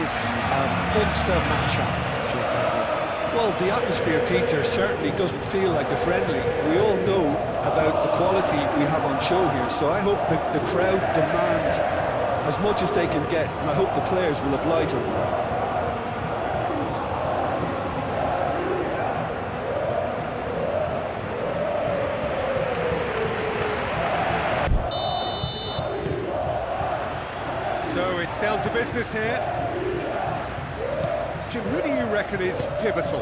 is a monster matchup. Well, the atmosphere, Peter, certainly doesn't feel like a friendly. We all know about the quality we have on show here, so I hope that the crowd demand as much as they can get, and I hope the players will oblige on that. So it's down to business here. Jim, who do you reckon is pivotal?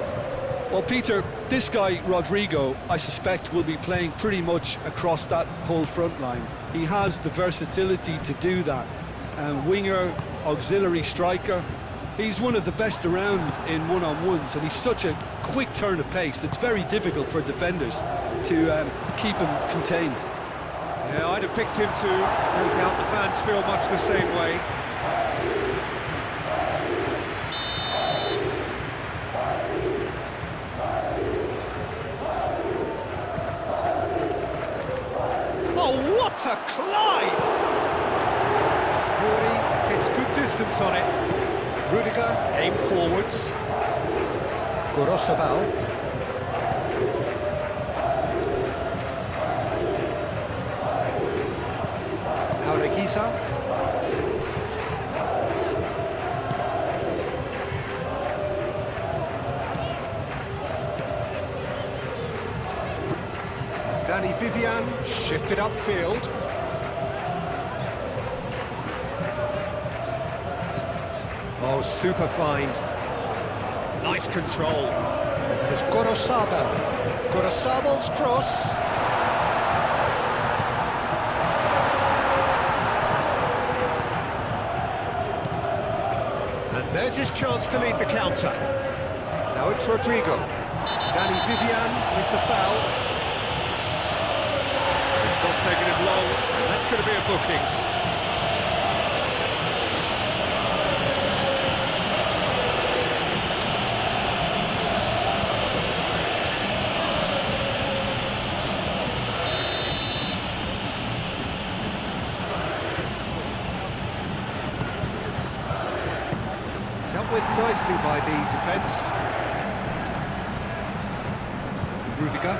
Well, Peter, this guy, Rodrigo, I suspect will be playing pretty much across that whole front line. He has the versatility to do that. Winger, auxiliary striker. He's one of the best around in one-on-ones, and he's such a quick turn of pace. It's very difficult for defenders to keep him contained. Yeah, I'd have picked him too. No doubt the fans feel much the same way. Oh, what a climb! Rory gets good distance on it. Rudiger, aim forwards. Gorosabal. Paurekisa. Danny Vivian shifted upfield. Oh, super find. Nice control. There's Gorosabal. Gorosabal's cross. And there's his chance to lead the counter. Now it's Rodrigo. Danny Vivian with the foul. It's not taking him long, and that's going to be a booking. Dealt with nicely by the defence. Rudiger.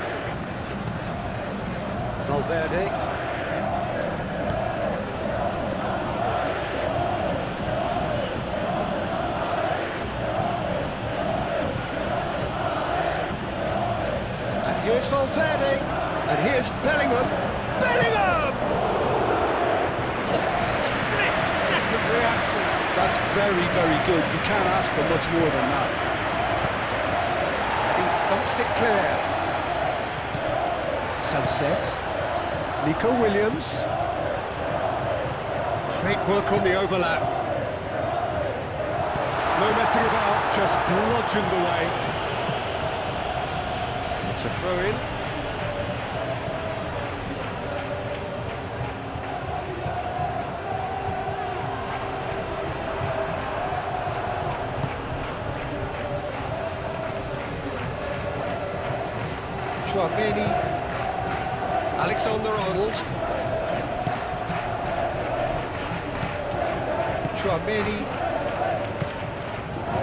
Valverde. And here's Valverde. And here's Bellingham. Bellingham! Split-second reaction. That's very, very good. You can't ask for much more than that. He thumps it clear. Sunset. Nico Williams. Great work on the overlap. No messing about, just bludgeoned away. It's a throw-in. Chouameni, Alexander-Arnold, Chouameni,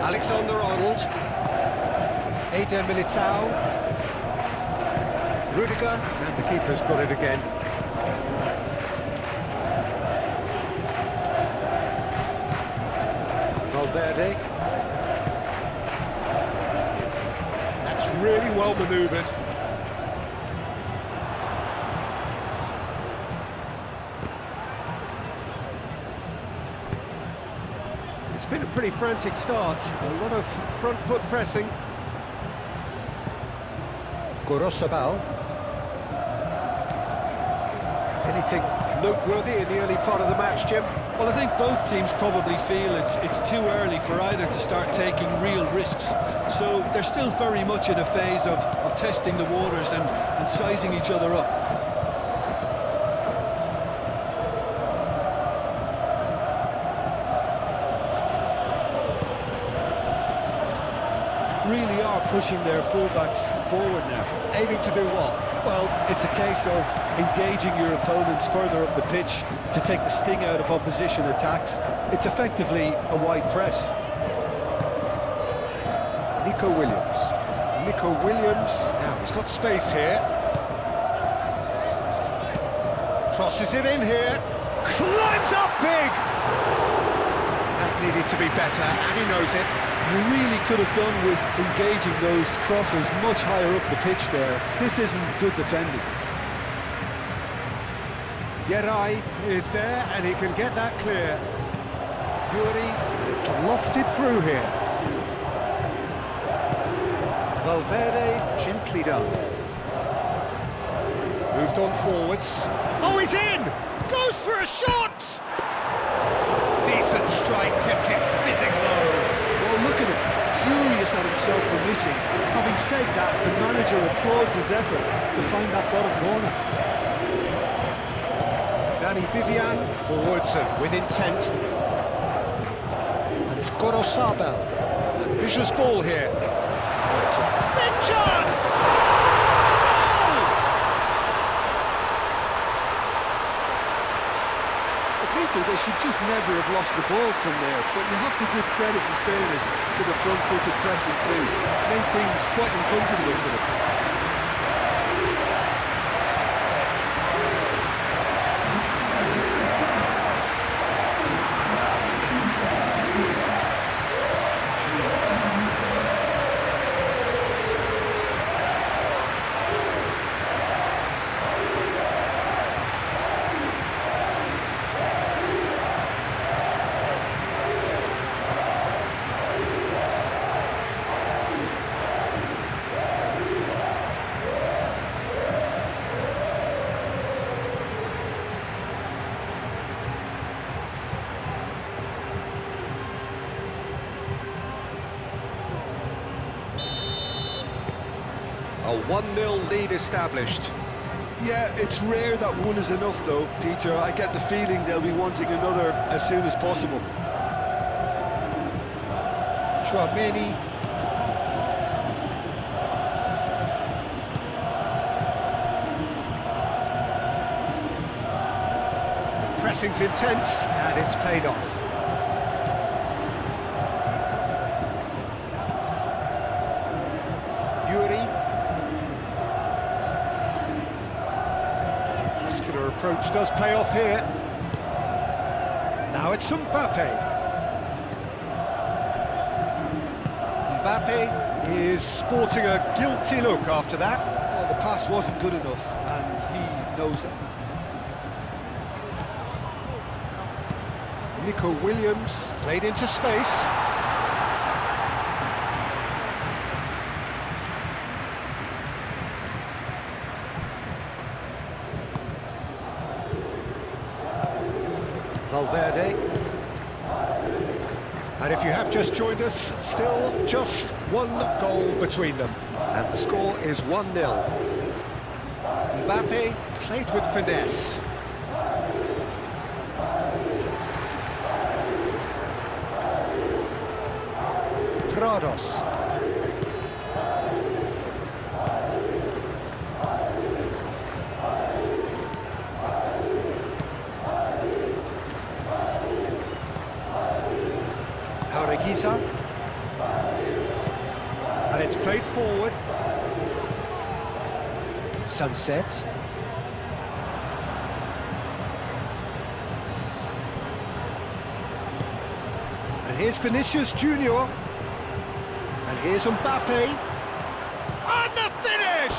Alexander-Arnold, Eder Militao, Rudiger, and the keeper's got it again. Valverde. That's really well manoeuvred. It's been a pretty frantic start, a lot of front foot pressing. Gorosabal. Anything noteworthy in the early part of the match, Jim? Well, I think both teams probably feel it's too early for either to start taking real risks. So they're still very much in a phase of testing the waters and sizing each other up. Really are pushing their fullbacks forward now. Aiming to do what? Well, it's a case of engaging your opponents further up the pitch to take the sting out of opposition attacks. It's effectively a wide press. Nico Williams. Nico Williams. Now he's got space here. Crosses it in here. Climbs up big. That needed to be better, and he knows it. You really could have done with engaging those crosses much higher up the pitch there. This isn't good defending. Yerai is there, and he can get that clear. Yuri, it's lofted through here. Valverde, gently done. Moved on forwards. Oh, he's in! Goes for a shot! Decent strike, kept it fizzing low. Well, look at him, furious at himself for missing. Having said that, the manager applauds his effort to find that bottom corner. Danny Vivian, forwards and with intent. And it's Gorosabel. Ambitious ball here. It's a big chance! Goal! Peter, they should just never have lost the ball from there, but you have to give credit and fairness to the front-footed pressing too. Made things quite uncomfortable for them. A 1-0 lead established. Yeah, it's rare that one is enough though, Peter. I get the feeling they'll be wanting another as soon as possible. Chouameni. Pressing's intense, and it's paid off. Yuri. Muscular approach does pay off here. Now it's Mbappe. Mbappe is sporting a guilty look after that. Well, the pass wasn't good enough, and he knows it. Nico Williams played into space. Valverde. And if you have just joined us, still just one goal between them. And the score is 1-0. Mbappe played with finesse. Prados. Jaureguisa. And it's played forward. Sunset. And here's Vinicius Junior. And here's Mbappe. And the finish!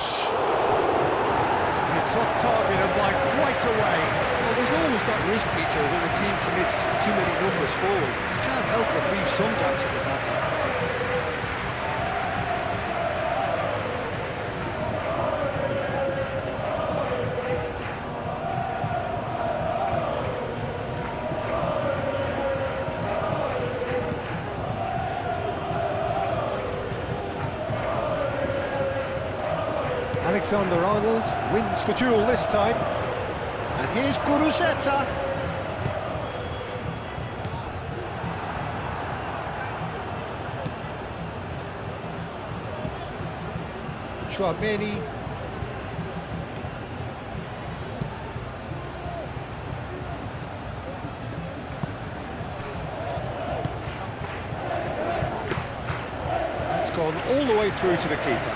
It's off target and by quite a way. Well, there's always that risk, Peter, when a team commits too many numbers forward. You can't help but leave some gaps in the attack. Alexander-Arnold wins the duel this time. And here's Guruceta. Chouameni. gone all the way through to the keeper.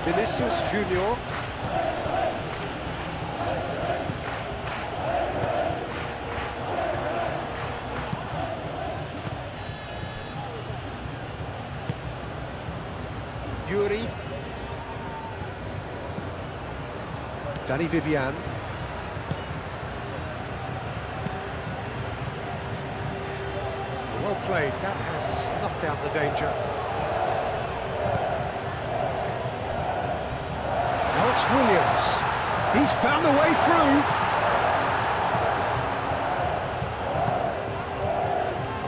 Vinicius Junior. Yuri. Danny Vivian. Well played, that has snuffed out the danger. Now it's Williams. He's found a way through.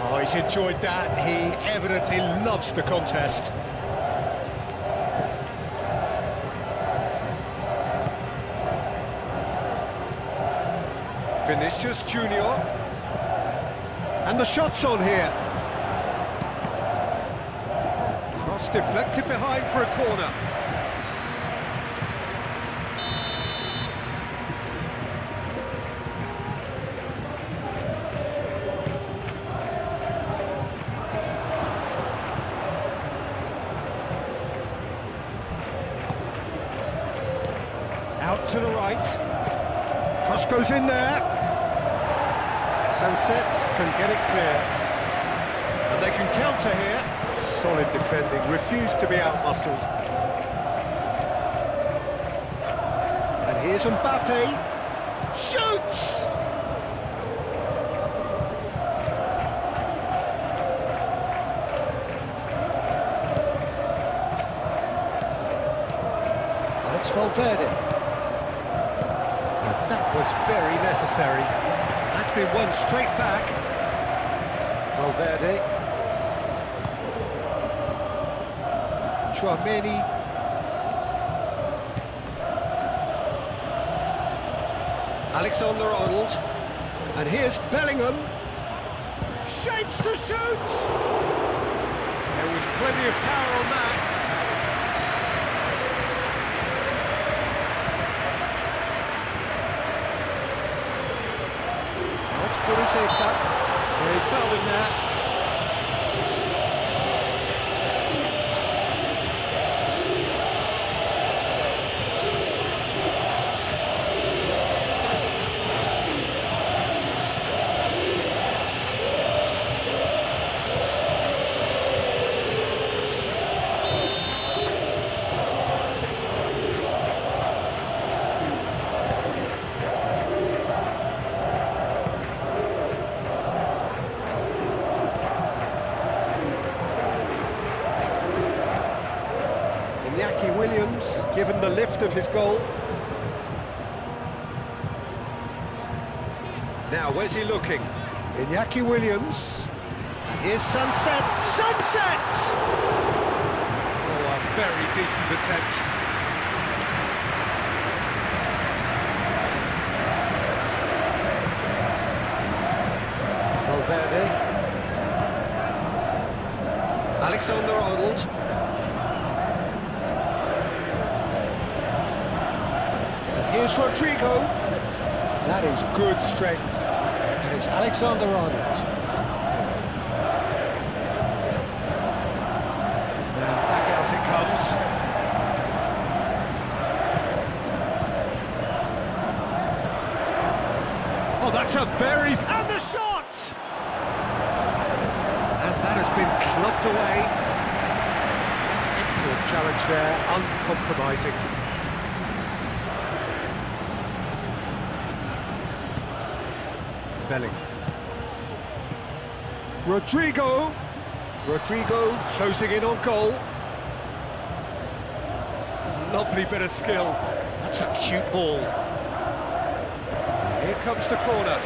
Oh, he's enjoyed that. He evidently loves the contest. Vinicius Junior. And the shot's on here. Cross deflected behind for a corner. Out to the right. Cross goes in there. Sunset can get it clear. And they can counter here. Solid defending, refused to be outmuscled. And here's Mbappe. Shoots! And it's Valverde. And that was very necessary. That's been won straight back. Valverde. Chouameni. Alexander-Arnold. And here's Bellingham. Shapes to shoot! There was plenty of power on that. Yeah, he's fouled him there. Williams, given the lift of his goal. Now, where's he looking? Iñaki Williams. And here's Sunset. Sunset! Oh, a very decent attempt. Valverde. Alexander-Arnold. Here's Rodrigo. That is good strength. And it's Alexander-Arnold. And back out it comes. Oh, that's a very... And the shot! And that has been clubbed away. Excellent challenge there, uncompromising. Bellingham. Rodrigo closing in on goal. Lovely bit of skill. That's a cute ball. Here comes the corner.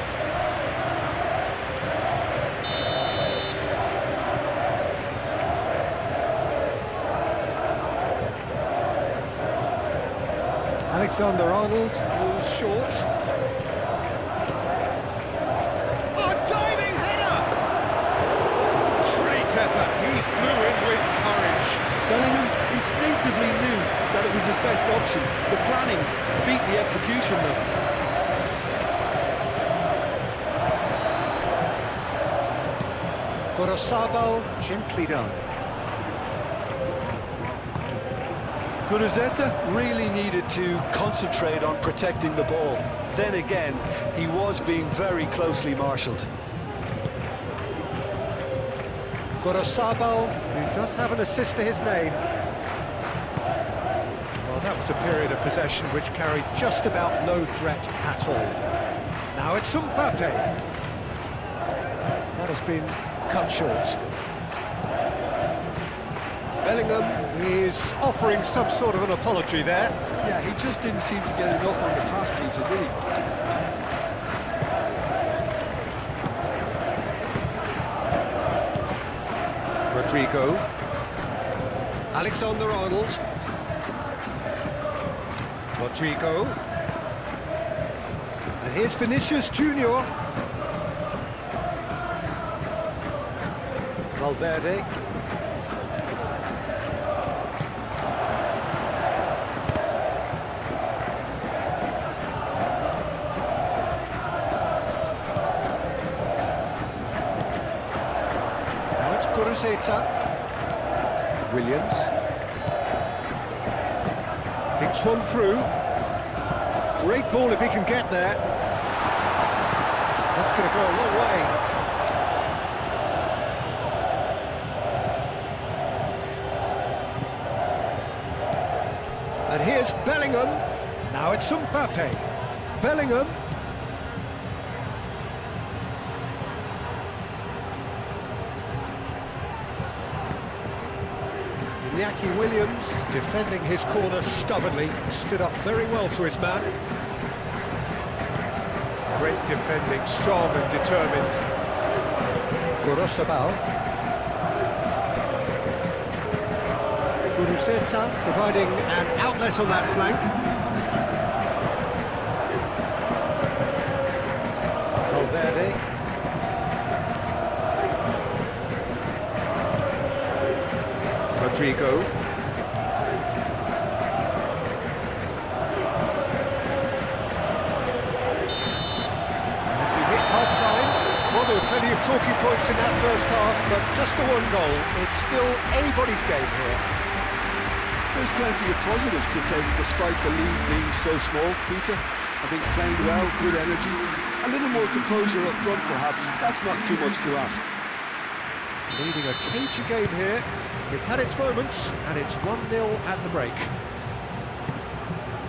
Alexander-Arnold moves short. He flew instinctively knew that it was his best option. The planning beat the execution, though. Gorosabal, gently done. Guruzzetta really needed to concentrate on protecting the ball. Then again, he was being very closely marshalled. Gorosabal, who does have an assist to his name. Well, that was a period of possession which carried just about no threat at all. Now it's Mbappe. That has been cut short. Bellingham is offering some sort of an apology there. Yeah, he just didn't seem to get enough on the pass, Peter, did he? Rodrigo. Alexander-Arnold. Rodrigo. And here's Vinicius Junior. Valverde. Now it's Guruzzetta. Williams. Picks one through. Great ball if he can get there. That's going to go a long way. And here's Bellingham. Now it's Mbappe. Bellingham. Iñaki Williams, defending his corner stubbornly, stood up very well to his man. Great defending, strong and determined. Gorosabal. Guruzzetta providing an outlet on that flank. Valverde. Rodrigo. And we hit half-time. Well, there were plenty of talking points in that first half, but just the one goal. It's still anybody's game here. There's plenty of positives to take, despite the lead being so small, Peter. I think playing well, good energy, a little more composure up front, perhaps. That's not too much to ask. Leading a cagey game here. It's had its moments, and it's 1-0 at the break.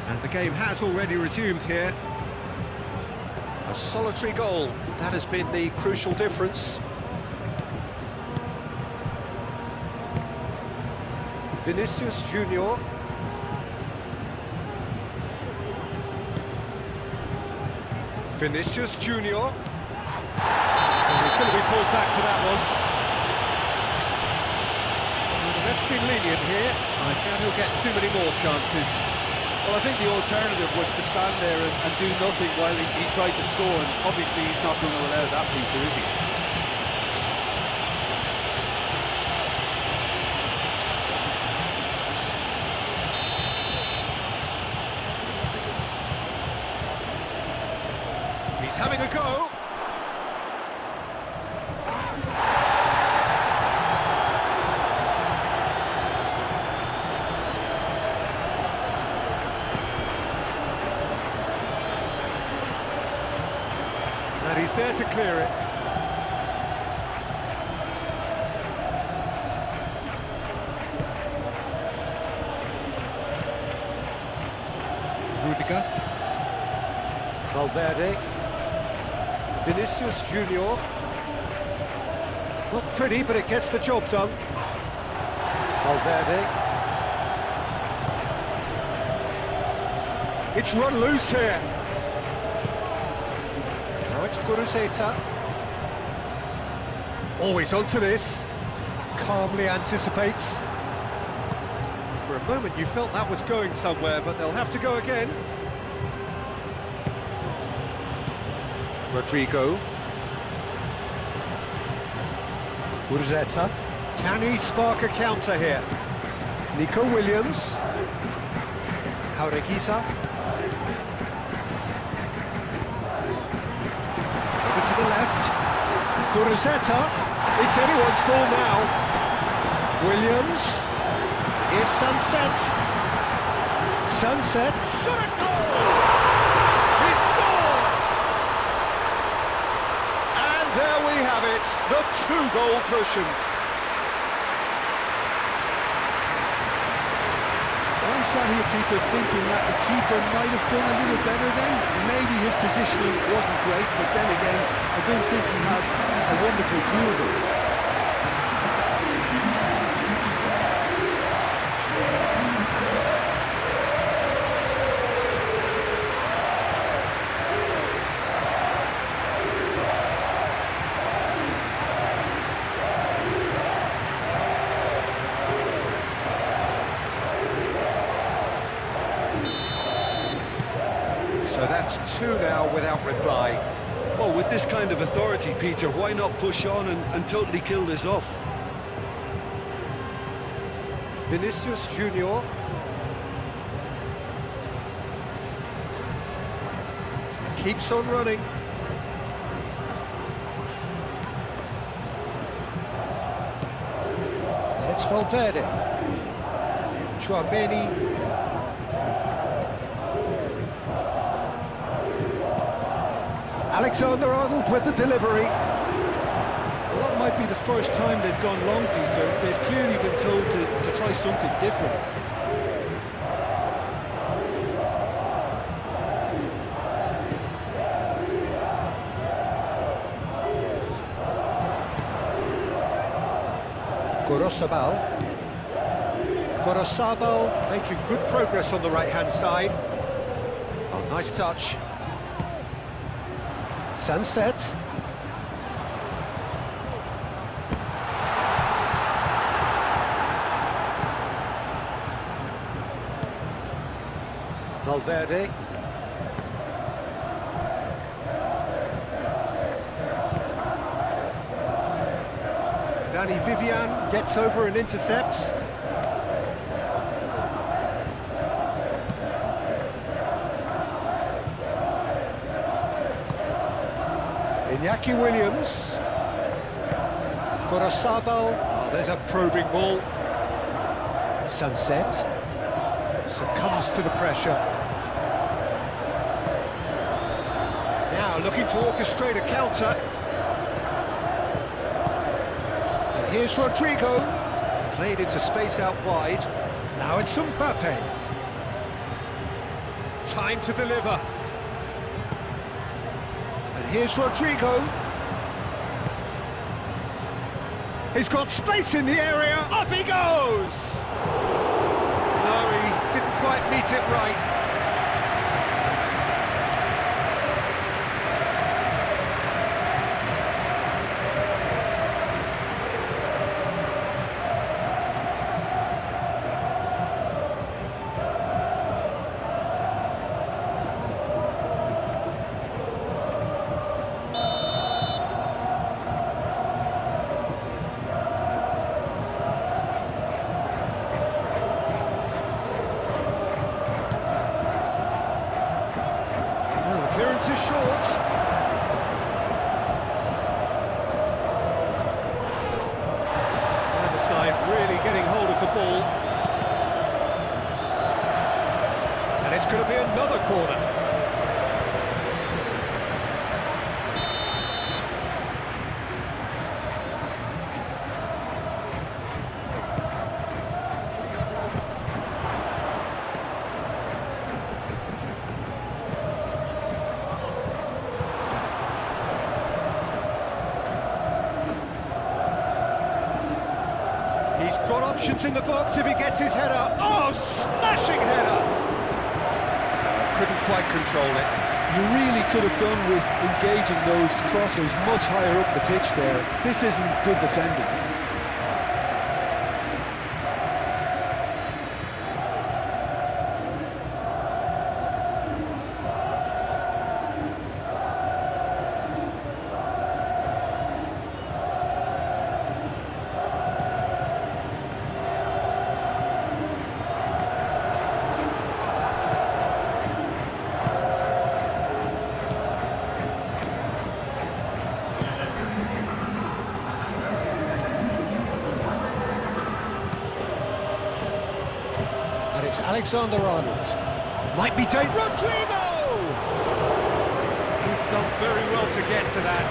And the game has already resumed here. A solitary goal, that has been the crucial difference. Vinicius Junior. Vinicius Junior. And he's going to be pulled back for that one. The ref's been lenient here. I doubt he'll get too many more chances. Well, I think the alternative was to stand there and do nothing while he tried to score, and obviously he's not going to allow that, Peter, is he? He's having a go. And he's there to clear it. Rudiger. Valverde. Vinicius Junior. Not pretty, but it gets the job done. Valverde. It's run loose here. Now it's Guruzzetta. Always onto this. Calmly anticipates. For a moment you felt that was going somewhere, but they'll have to go again. Rodrigo. Guruzzetta. Can he spark a counter here? Nico Williams. Jaureguisa. Over to the left. Kuruzeta. It's anyone's ball now. Williams. Here's Sunset. Sunset. Shot a goal! He scored! And there we have it, the two-goal cushion. I'm sat here, Peter, thinking that the keeper might have done a little better then. Maybe his positioning wasn't great, but then again, I don't think he had a wonderful view of it. So that's two now without reply. Well, with this kind of authority, Peter, why not push on and totally kill this off? Vinicius Junior. Keeps on running. And it's Valverde. Chouameni. Alexander-Arnold with the delivery. Well, that might be the first time they've gone long, Peter. They've clearly been told to try something different. Gorosabal making good progress on the right-hand side. Oh, nice touch. Sunset. Valverde. Danny Vivian gets over and intercepts. Iñaki Williams. Gorosabal. Oh, there's a probing ball. Sunset succumbs to the pressure. Now looking to orchestrate a counter. And here's Rodrigo. Played into space out wide. Now it's Mbappe. Time to deliver. Here's Rodrigo. He's got space in the area. Up he goes! No, he didn't quite meet it right. Clearance is short. Either side really getting hold of the ball. And it's going to be another corner. He's got options in the box if he gets his head up. Oh, smashing header! Couldn't quite control it. You really could have done with engaging those crossers much higher up the pitch there. This isn't good defending. It's Alexander-Arnold. Might be Rodrigo! He's done very well to get to that.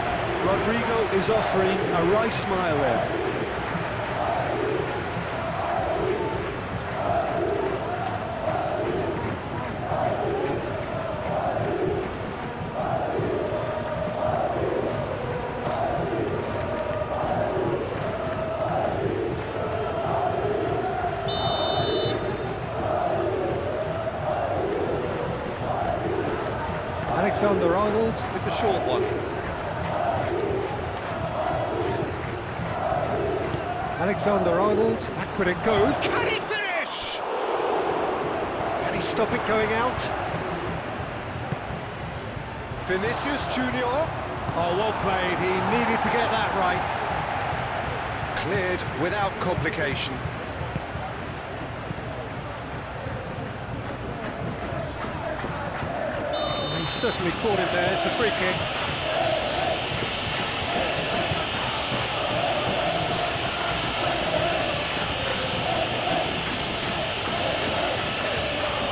Rodrigo is offering a wry smile there. Alexander-Arnold With the short one. Alexander-Arnold, backward it goes. Can he finish? Can he stop it going out? Vinicius Junior. Oh, well played. He needed to get that right. Cleared without complication. He certainly caught him there. It's a free kick.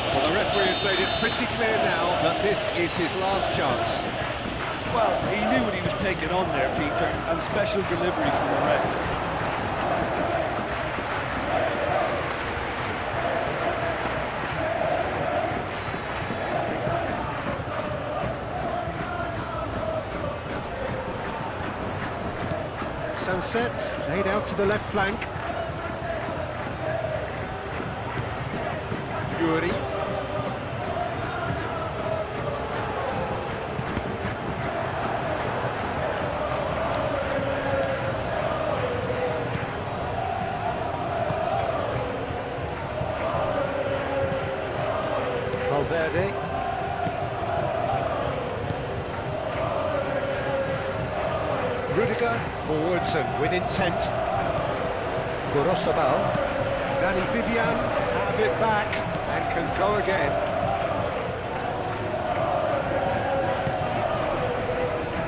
Well, the referee has made it pretty clear now that this is his last chance. Well, he knew what he was taking on there, Peter, and special delivery from the ref. Sunset laid out to the left flank. Yuri. Valverde. Rudiger forwards and with intent. Gorosabal. Dani Vivian have it back and can go again.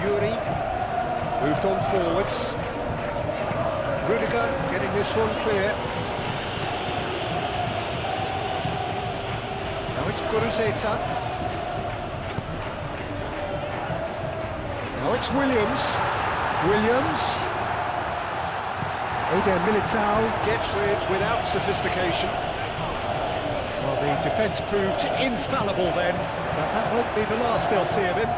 Yuri moved on forwards. Rudiger getting this one clear. Now it's Guruzeta. Now it's Williams. Eder Militao gets rid without sophistication. Well, the defence proved infallible then, but that won't be the last they'll see of him.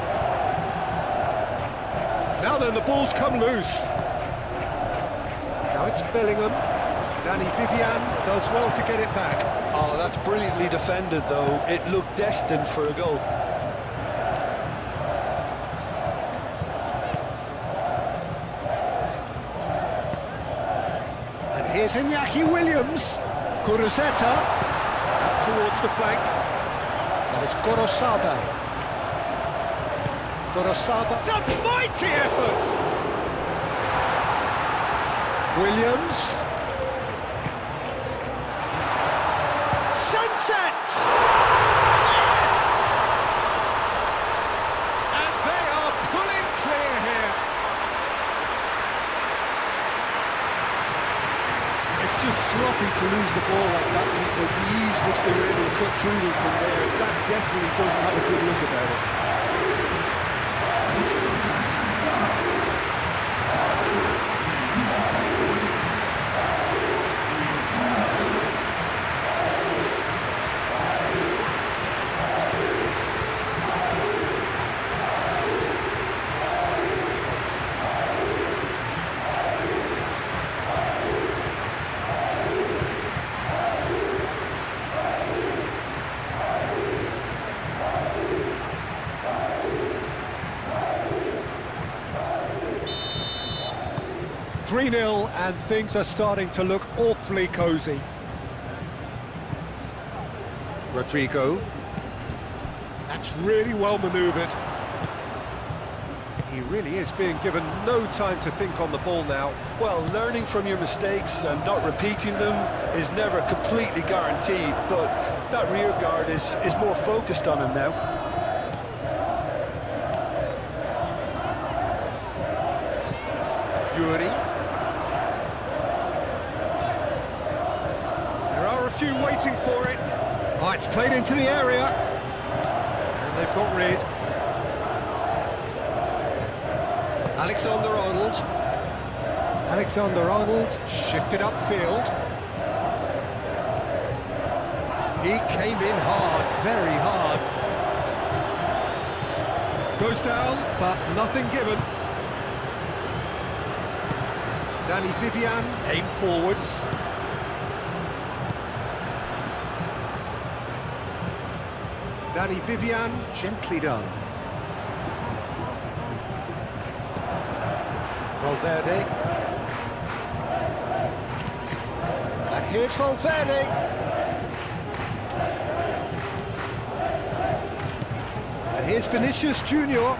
Now then, the ball's come loose. Now it's Bellingham. Dani Vivian does well to get it back. Oh, that's brilliantly defended, though. It looked destined for a goal. Here's Iñaki Williams. Guruzeta out towards the flank. Now it's Gorosabal. It's a mighty effort! Williams. Sunset! Yes! And they are pulling clear here. It's just sloppy to lose the ball like that, Peter. The ease which they were able to cut through them from there, that definitely doesn't have a good look about it. .3-0 and things are starting to look awfully cosy. Rodrigo. That's really well manoeuvred. He really is being given no time to think on the ball now. Well, learning from your mistakes and not repeating them is never completely guaranteed, but that rear guard is more focused on him now. Yuri. There are a few waiting for it. Oh, it's played into the area. And they've got rid. Alexander-Arnold. Alexander-Arnold shifted upfield. He came in hard, very hard. Goes down, but nothing given. Danny Vivian, aim forwards. Danny Vivian, gently done. Valverde. And here's Valverde. And here's Vinicius Junior.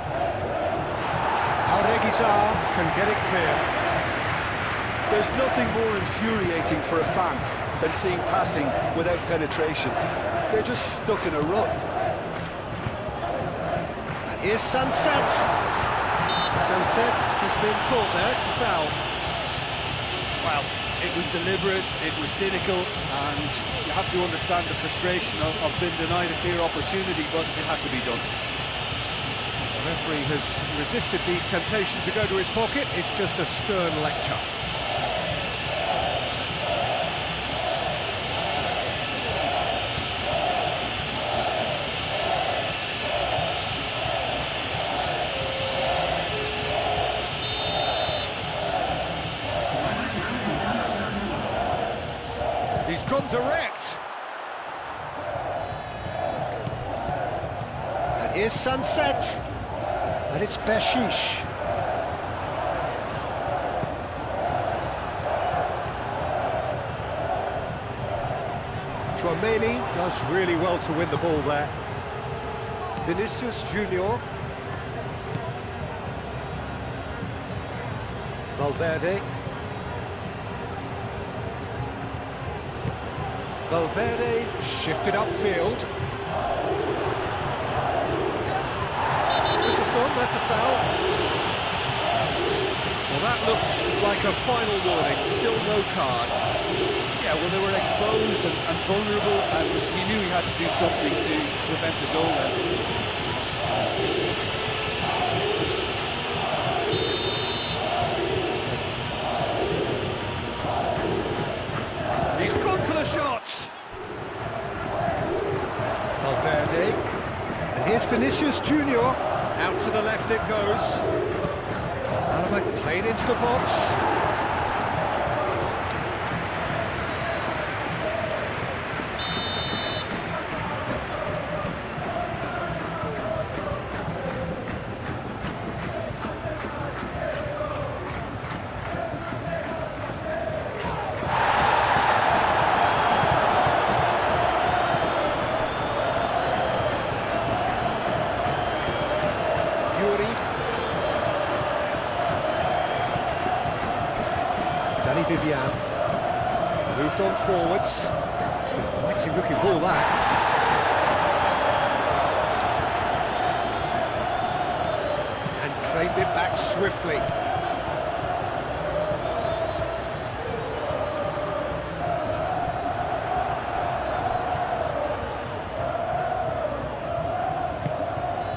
Auregizar can get it clear. There's nothing more infuriating for a fan than seeing passing without penetration. They're just stuck in a rut. And here's Sunset. Sunset has been caught there, it's a foul. Well, it was deliberate, it was cynical, and you have to understand the frustration of being denied a clear opportunity, but it had to be done. The referee has resisted the temptation to go to his pocket. It's just a stern lecture. He's gone direct. And here's Sunset. And it's Bershish. Tchouaméni does really well to win the ball there. Vinicius Junior. Valverde. Valverde shifted upfield. This is gone, that's a foul. Well, that looks like a final warning, still no card. Yeah, well, they were exposed and vulnerable, and he knew he had to do something to prevent a goal then. He's gone for the shot. Valverde. And here's Vinicius Junior. Out to the left it goes. Alamak played into the box. Danny Vivian moved on forwards. It's a mighty looking ball that. And claimed it back swiftly.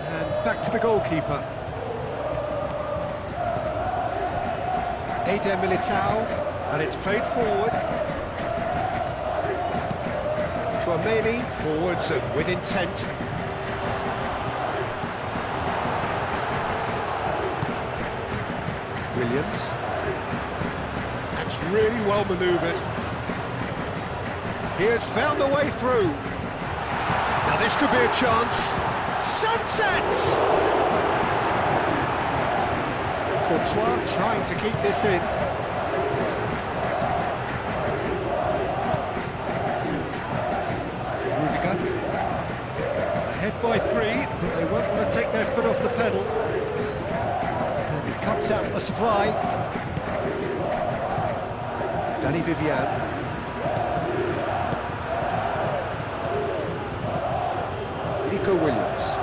And back to the goalkeeper. Eder Militao, and it's played forward. Tchouaméni, forwards and with intent. Williams. That's really well manoeuvred. He has found a way through. Now this could be a chance. Sunset! Courtois trying to keep this in. Rudiger. Ahead by 3, but they won't want to take their foot off the pedal. And he cuts out the supply. Danny Vivian. Nico Williams.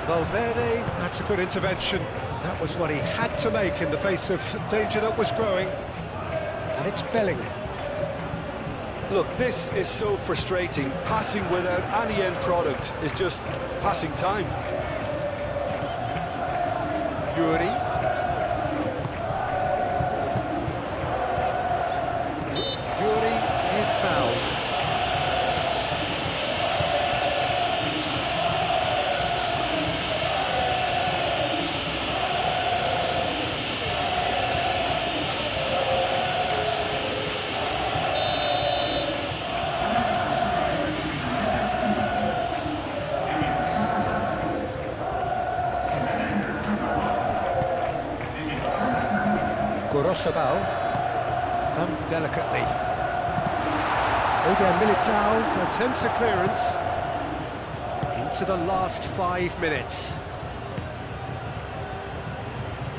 Valverde, that's a good intervention. That was what he had to make in the face of danger that was growing. And it's Bellingham. Look, this is so frustrating. Passing without any end product is just passing time. Yuri. Yuri is fouled. Gorosabal, done delicately. Eder Militao attempts a clearance into the last 5 minutes.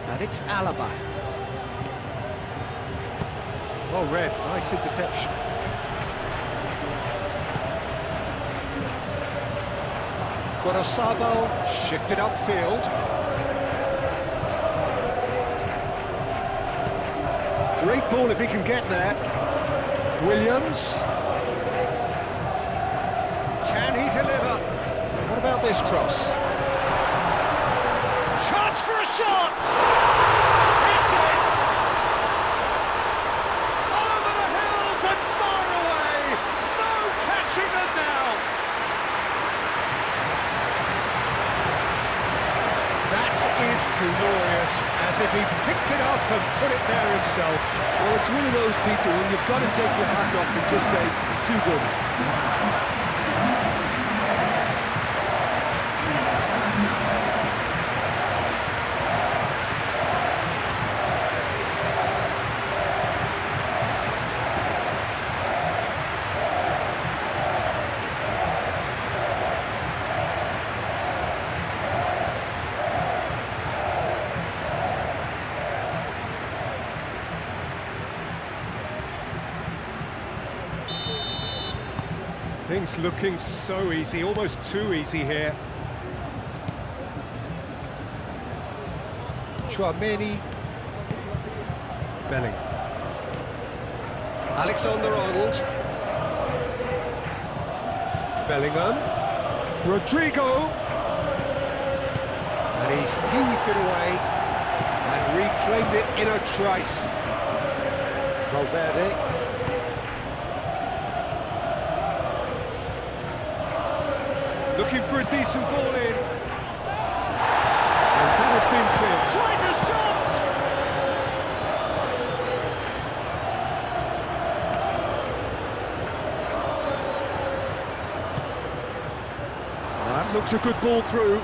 And it's Alaba. Well read, nice interception. Gorosabal shifted upfield. Great ball if he can get there. Williams. Can he deliver? What about this cross? Chance for a shot! It's in! Over the hills and far away! No catching them now! That is glorious, as if he picked it up and put it there himself. Well, it's one of those, Peter, when you've got to take your hat off and just say, too good. Things looking so easy, almost too easy here. Chouameni. Bellingham. Alexander-Arnold. Bellingham. Rodrigo. And he's heaved it away and reclaimed it in a trice. Valverde. Looking for a decent ball in. And that has been cleared. Tries a shot! That looks a good ball through.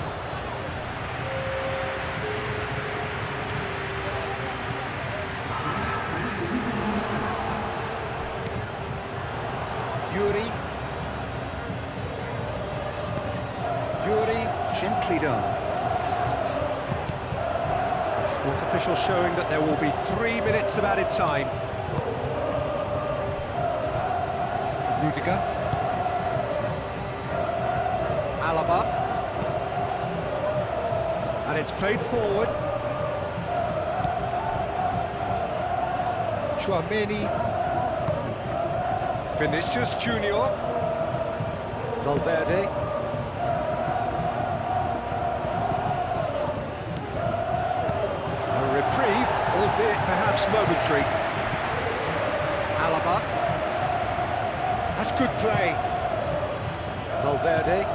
Yuri. Yuri, gently done. The fourth official showing that there will be 3 minutes of added time. Rudiger. Alaba. And it's played forward. Chouameni. Vinicius Junior. Valverde. Reprieve, albeit perhaps momentary. Alaba. That's good play. Valverde.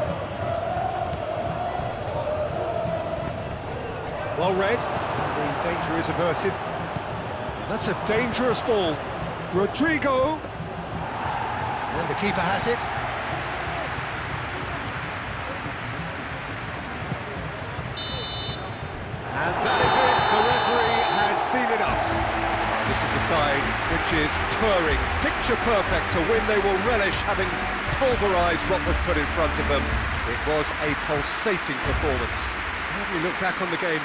Well read. The danger is averted. That's a dangerous ball. Rodrigo. And the keeper has it. And that is it. The referee has seen enough. This is a side which is purring, picture perfect to win. They will relish having pulverised what was put in front of them. It was a pulsating performance. How do you look back on the game then?